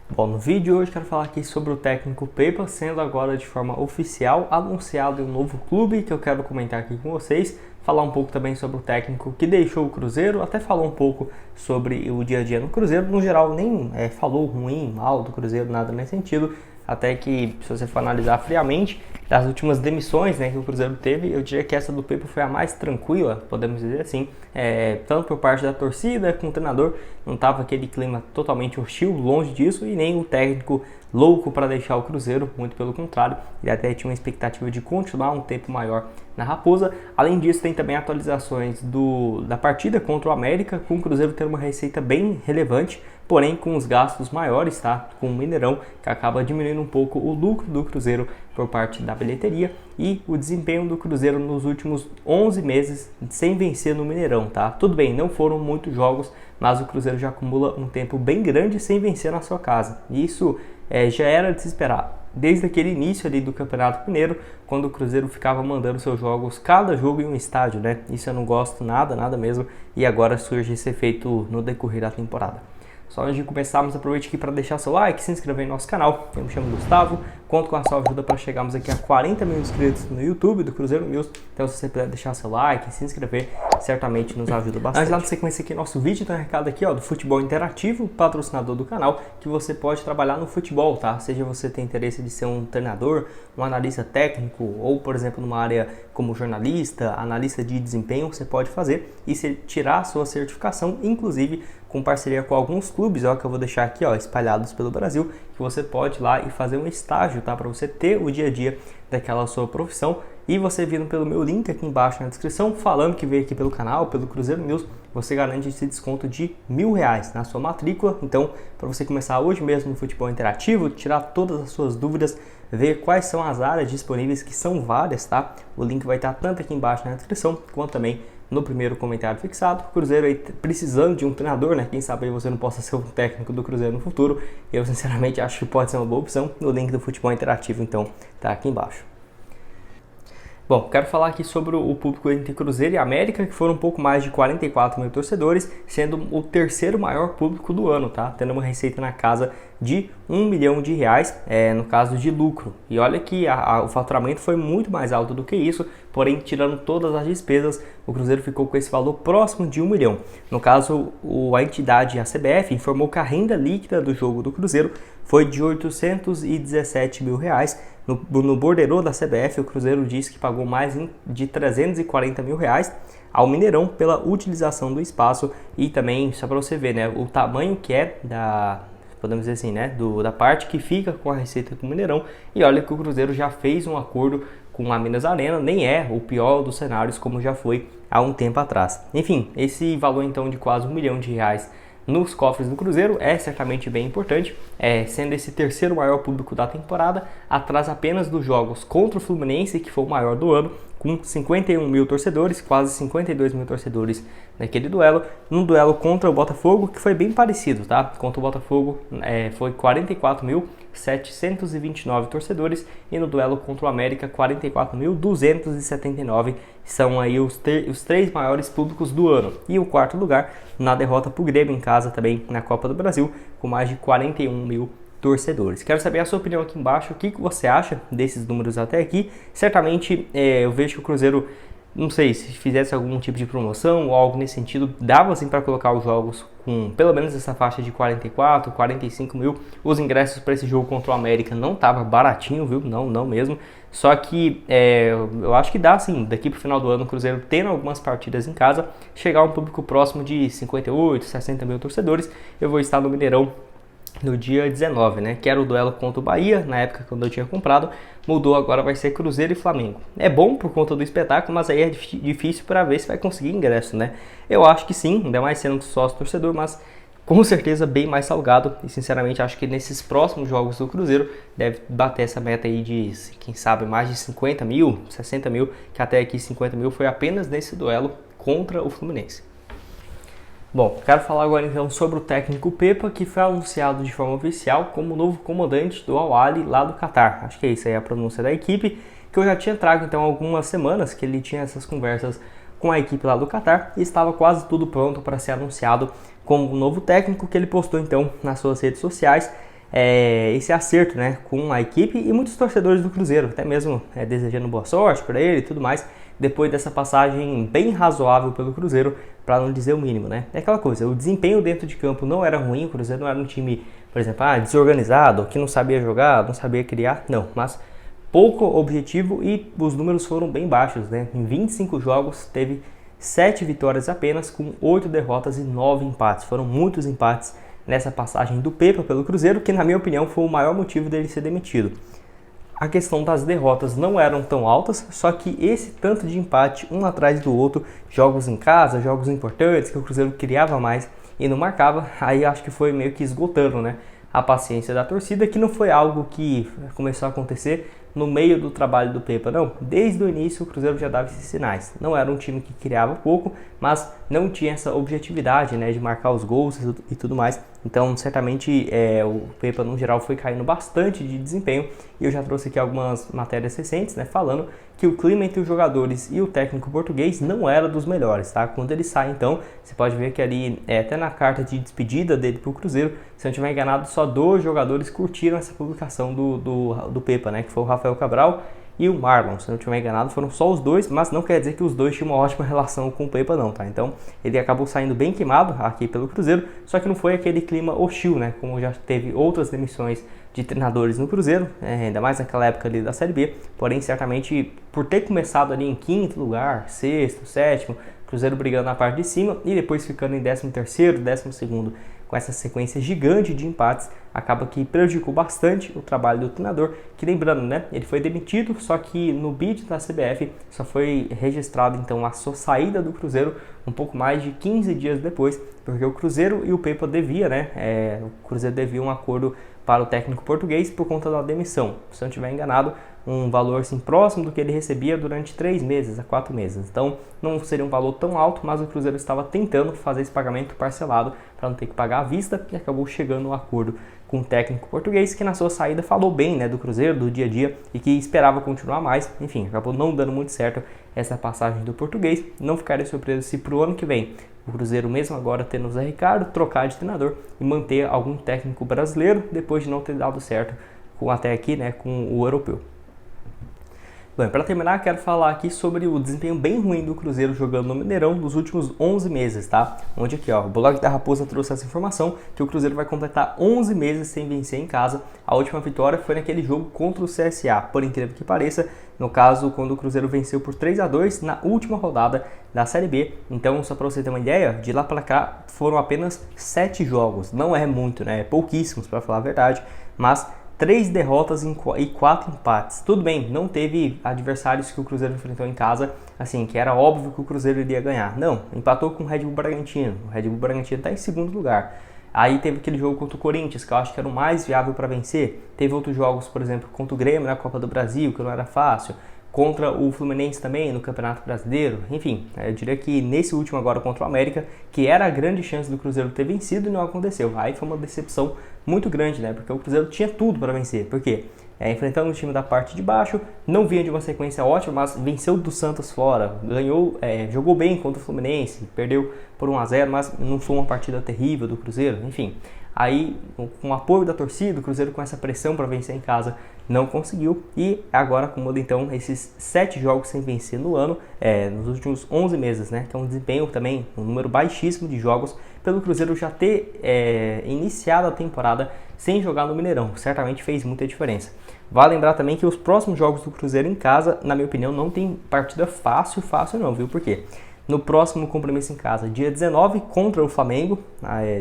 Bom, no vídeo de hoje quero falar aqui sobre o técnico Pepa, sendo agora de forma oficial anunciado em um novo clube que eu quero comentar aqui com vocês, falar um pouco também sobre o técnico que deixou o Cruzeiro, até falar um pouco sobre o dia a dia no Cruzeiro, no geral nem falou ruim, mal do Cruzeiro, nada nesse sentido, até que se você for analisar friamente, das últimas demissões que o Cruzeiro teve, eu diria que essa do Pepa foi a mais tranquila, podemos dizer assim, tanto por parte da torcida como o treinador, não estava aquele clima totalmente hostil, longe disso, e nem o técnico louco para deixar o Cruzeiro, muito pelo contrário, ele até tinha uma expectativa de continuar um tempo maior na Raposa. Além disso, tem também atualizações da partida contra o América, com o Cruzeiro tendo uma receita bem relevante, porém com os gastos maiores, tá? Com o Mineirão, que acaba diminuindo um pouco o lucro do Cruzeiro por parte da bilheteria e o desempenho do Cruzeiro nos últimos 11 meses sem vencer no Mineirão, tá? Tudo bem, não foram muitos jogos, mas o Cruzeiro já acumula um tempo bem grande sem vencer na sua casa. E isso já era de se esperar. Desde aquele início ali do Campeonato Mineiro, quando o Cruzeiro ficava mandando seus jogos, cada jogo em um estádio, né? Isso eu não gosto nada mesmo, e agora surge esse efeito no decorrer da temporada. Só antes de começarmos, aproveite aqui para deixar seu like, se inscrever no nosso canal. Eu me chamo Gustavo, conto com a sua ajuda para chegarmos aqui a 40 mil inscritos no YouTube do Cruzeiro News. Então se você puder deixar seu like, se inscrever, certamente nos ajuda bastante. Antes de dar sequência aqui nosso vídeo, tem um recado aqui do Futebol Interativo, patrocinador do canal, que você pode trabalhar no futebol, tá? Seja você tem interesse de ser um treinador, um analista técnico, ou por exemplo numa área como jornalista, analista de desempenho, você pode fazer e tirar a sua certificação, inclusive com parceria com alguns clubes, que eu vou deixar aqui, espalhados pelo Brasil, que você pode ir lá e fazer um estágio, tá? Para você ter o dia a dia daquela sua profissão. E você vindo pelo meu link aqui embaixo na descrição, falando que veio aqui pelo canal, pelo Cruzeiro News, você garante esse desconto de R$1.000 na sua matrícula. Então, para você começar hoje mesmo no futebol interativo, tirar todas as suas dúvidas, ver quais são as áreas disponíveis, que são várias, tá? O link vai estar tanto aqui embaixo na descrição, quanto também no primeiro comentário fixado. O Cruzeiro aí precisando de um treinador, Quem sabe aí você não possa ser o técnico do Cruzeiro no futuro. Eu sinceramente acho que pode ser uma boa opção. O link do futebol interativo, então, tá aqui embaixo. Bom, quero falar aqui sobre o público entre Cruzeiro e América, que foram um pouco mais de 44 mil torcedores, sendo o terceiro maior público do ano, tá? Tendo uma receita na casa de R$1 milhão, no caso de lucro. E olha que o faturamento foi muito mais alto do que isso, porém, tirando todas as despesas, o Cruzeiro ficou com esse valor próximo de R$1 milhão. No caso, a entidade, a CBF, informou que a renda líquida do jogo do Cruzeiro foi de R$817 mil. No borderô da CBF, o Cruzeiro disse que pagou mais de R$340 mil ao Mineirão pela utilização do espaço e também, só para você ver, o tamanho que é podemos dizer assim, da parte que fica com a receita com o Mineirão. E olha que o Cruzeiro já fez um acordo com a Minas Arena, nem é o pior dos cenários como já foi há um tempo atrás. Enfim, esse valor então de quase R$1 milhão nos cofres do Cruzeiro é certamente bem importante, sendo esse terceiro maior público da temporada, atrás apenas dos jogos contra o Fluminense, que foi o maior do ano, com 51 mil torcedores, quase 52 mil torcedores naquele duelo. No duelo contra o Botafogo, que foi bem parecido, tá? Contra o Botafogo foi 44.729 torcedores, e no duelo contra o América, 44.279. São aí os três maiores públicos do ano. E o quarto lugar na derrota para o Grêmio em casa também na Copa do Brasil, com mais de 41 mil torcedores. Quero saber a sua opinião aqui embaixo, o que você acha desses números até aqui. Certamente eu vejo que o Cruzeiro, não sei, se fizesse algum tipo de promoção ou algo nesse sentido, dava assim para colocar os jogos com pelo menos essa faixa de 44, 45 mil. Os ingressos para esse jogo contra o América não tava baratinho, viu? Não mesmo. Só que eu acho que dá sim, daqui pro final do ano, o Cruzeiro tendo algumas partidas em casa, chegar a um público próximo de 58, 60 mil torcedores. Eu vou estar no Mineirão no dia 19, que era o duelo contra o Bahia, na época quando eu tinha comprado. Mudou, agora vai ser Cruzeiro e Flamengo. É bom por conta do espetáculo, mas aí é difícil para ver se vai conseguir ingresso, Eu acho que sim, ainda mais sendo sócio torcedor, mas com certeza bem mais salgado. E sinceramente acho que nesses próximos jogos do Cruzeiro deve bater essa meta aí de, quem sabe, mais de 50 mil, 60 mil, que até aqui 50 mil foi apenas nesse duelo contra o Fluminense. Bom, quero falar agora então sobre o técnico Pepa, que foi anunciado de forma oficial como novo comandante do Al Ahly lá do Catar. Acho que é isso aí a pronúncia da equipe, que eu já tinha trago então algumas semanas que ele tinha essas conversas com a equipe lá do Catar e estava quase tudo pronto para ser anunciado como um novo técnico, que ele postou então nas suas redes sociais. esse acerto, né, com a equipe e muitos torcedores do Cruzeiro, até mesmo desejando boa sorte para ele e tudo mais, depois dessa passagem bem razoável pelo Cruzeiro, para não dizer o mínimo, né? É aquela coisa, o desempenho dentro de campo não era ruim, o Cruzeiro não era um time, por exemplo, desorganizado, que não sabia jogar, não sabia criar, não, mas pouco objetivo e os números foram bem baixos, né? Em 25 jogos teve 7 vitórias apenas, com 8 derrotas e 9 empates. Foram muitos empates nessa passagem do Pepa pelo Cruzeiro, que na minha opinião foi o maior motivo dele ser demitido. A questão das derrotas não eram tão altas, só que esse tanto de empate um atrás do outro, jogos em casa, jogos importantes, que o Cruzeiro criava mais e não marcava, aí acho que foi meio que esgotando, né, a paciência da torcida, que não foi algo que começou a acontecer no meio do trabalho do Pepa, não. Desde o início o Cruzeiro já dava esses sinais. Não era um time que criava pouco, mas não tinha essa objetividade, né, de marcar os gols e tudo mais. Então, certamente, o Pepa, no geral, foi caindo bastante de desempenho. E eu já trouxe aqui algumas matérias recentes, né, falando que o clima entre os jogadores e o técnico português não era dos melhores, tá? Quando ele sai, então, você pode ver que ali, até na carta de despedida dele para o Cruzeiro, se eu não estiver enganado, só 2 jogadores curtiram essa publicação do Pepa, né, que foi o Rafael Cabral e o Marlon. Se eu não estiver enganado, foram só os 2, mas não quer dizer que os 2 tinham uma ótima relação com o Pepa, não, tá? Então, ele acabou saindo bem queimado aqui pelo Cruzeiro, só que não foi aquele clima hostil, né, como já teve outras demissões de treinadores no Cruzeiro, ainda mais naquela época ali da Série B, porém, certamente, por ter começado ali em 5º lugar, 6º, 7º, Cruzeiro brigando na parte de cima e depois ficando em 13º, 12º, com essa sequência gigante de empates, acaba que prejudicou bastante o trabalho do treinador, que lembrando, né, ele foi demitido, só que no bid da CBF só foi registrado então a sua saída do Cruzeiro um pouco mais de 15 dias depois, porque o Cruzeiro e o Pepa devia, né, o Cruzeiro devia um acordo para o técnico português por conta da demissão, se eu não estiver enganado, um valor assim, próximo do que ele recebia durante 3 meses a 4 meses. Então não seria um valor tão alto, mas o Cruzeiro estava tentando fazer esse pagamento parcelado para não ter que pagar à vista e acabou chegando a um acordo com o técnico português, que na sua saída falou bem, né, do Cruzeiro, do dia a dia e que esperava continuar mais. Enfim, acabou não dando muito certo essa passagem do português. Não ficaria surpreso se para o ano que vem o Cruzeiro, mesmo agora tendo o Zé Ricardo, trocar de treinador e manter algum técnico brasileiro depois de não ter dado certo até aqui, né, com o europeu. Bom, para terminar, quero falar aqui sobre o desempenho bem ruim do Cruzeiro jogando no Mineirão nos últimos 11 meses, tá? Onde aqui, ó, o blog da Raposa trouxe essa informação que o Cruzeiro vai completar 11 meses sem vencer em casa. A última vitória foi naquele jogo contra o CSA, por incrível que pareça, no caso, quando o Cruzeiro venceu por 3-2 na última rodada da Série B. Então, só para você ter uma ideia, de lá para cá foram apenas 7 jogos. Não é muito, né? É pouquíssimos, para falar a verdade, mas 3 derrotas e 4 empates. Tudo bem, não teve adversários que o Cruzeiro enfrentou em casa, assim, que era óbvio que o Cruzeiro iria ganhar. Não, empatou com o Red Bull Bragantino. O Red Bull Bragantino está em 2º lugar. Aí teve aquele jogo contra o Corinthians, que eu acho que era o mais viável para vencer. Teve outros jogos, por exemplo, contra o Grêmio na Copa do Brasil, que não era fácil. Contra o Fluminense também no Campeonato Brasileiro. Enfim, eu diria que nesse último agora contra o América, que era a grande chance do Cruzeiro ter vencido e não aconteceu. Aí foi uma decepção muito grande, né? Porque o Cruzeiro tinha tudo para vencer. Por quê? Enfrentando o time da parte de baixo, não vinha de uma sequência ótima, mas venceu do Santos fora, ganhou, jogou bem contra o Fluminense, perdeu por 1-0, mas não foi uma partida terrível do Cruzeiro, enfim. Aí, com o apoio da torcida, o Cruzeiro com essa pressão para vencer em casa não conseguiu e agora acumula então esses 7 jogos sem vencer no ano, nos últimos 11 meses, né? Que é um desempenho também, um número baixíssimo de jogos pelo Cruzeiro já ter iniciado a temporada sem jogar no Mineirão. Certamente fez muita diferença. Vale lembrar também que os próximos jogos do Cruzeiro em casa, na minha opinião, não tem partida fácil não, viu? Por quê? No próximo compromisso em casa, dia 19 contra o Flamengo,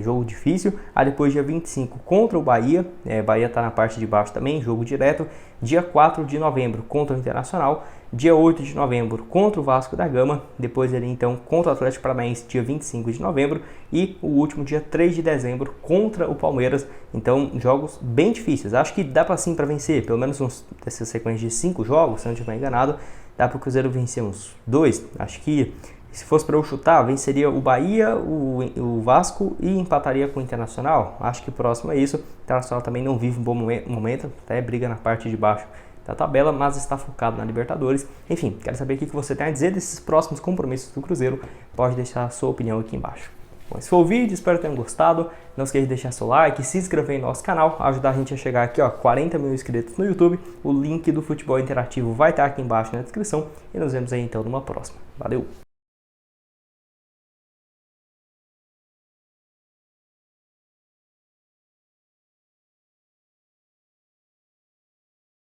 jogo difícil. Aí depois dia 25 contra o Bahia, Bahia está na parte de baixo também, jogo direto. Dia 4 de novembro contra o Internacional. Dia 8 de novembro contra o Vasco da Gama. Depois ele então contra o Atlético Paranaense, dia 25 de novembro. E o último dia 3 de dezembro contra o Palmeiras. Então jogos bem difíceis. Acho que dá sim para vencer, pelo menos dessa sequência de 5 jogos, se não estiver enganado. Dá para o Cruzeiro vencer uns 2. Acho que se fosse para eu chutar, venceria o Bahia, o Vasco e empataria com o Internacional. Acho que próximo é isso. O Internacional também não vive um bom momento, até briga na parte de baixo da tabela, mas está focado na Libertadores. Enfim, quero saber o que você tem a dizer desses próximos compromissos do Cruzeiro. Pode deixar a sua opinião aqui embaixo. Bom, esse foi o vídeo, espero que tenham gostado. Não esqueça de deixar seu like, se inscrever em nosso canal, ajudar a gente a chegar aqui, ó, 40 mil inscritos no YouTube. O link do Futebol Interativo vai estar aqui embaixo na descrição e nos vemos aí então numa próxima. Valeu!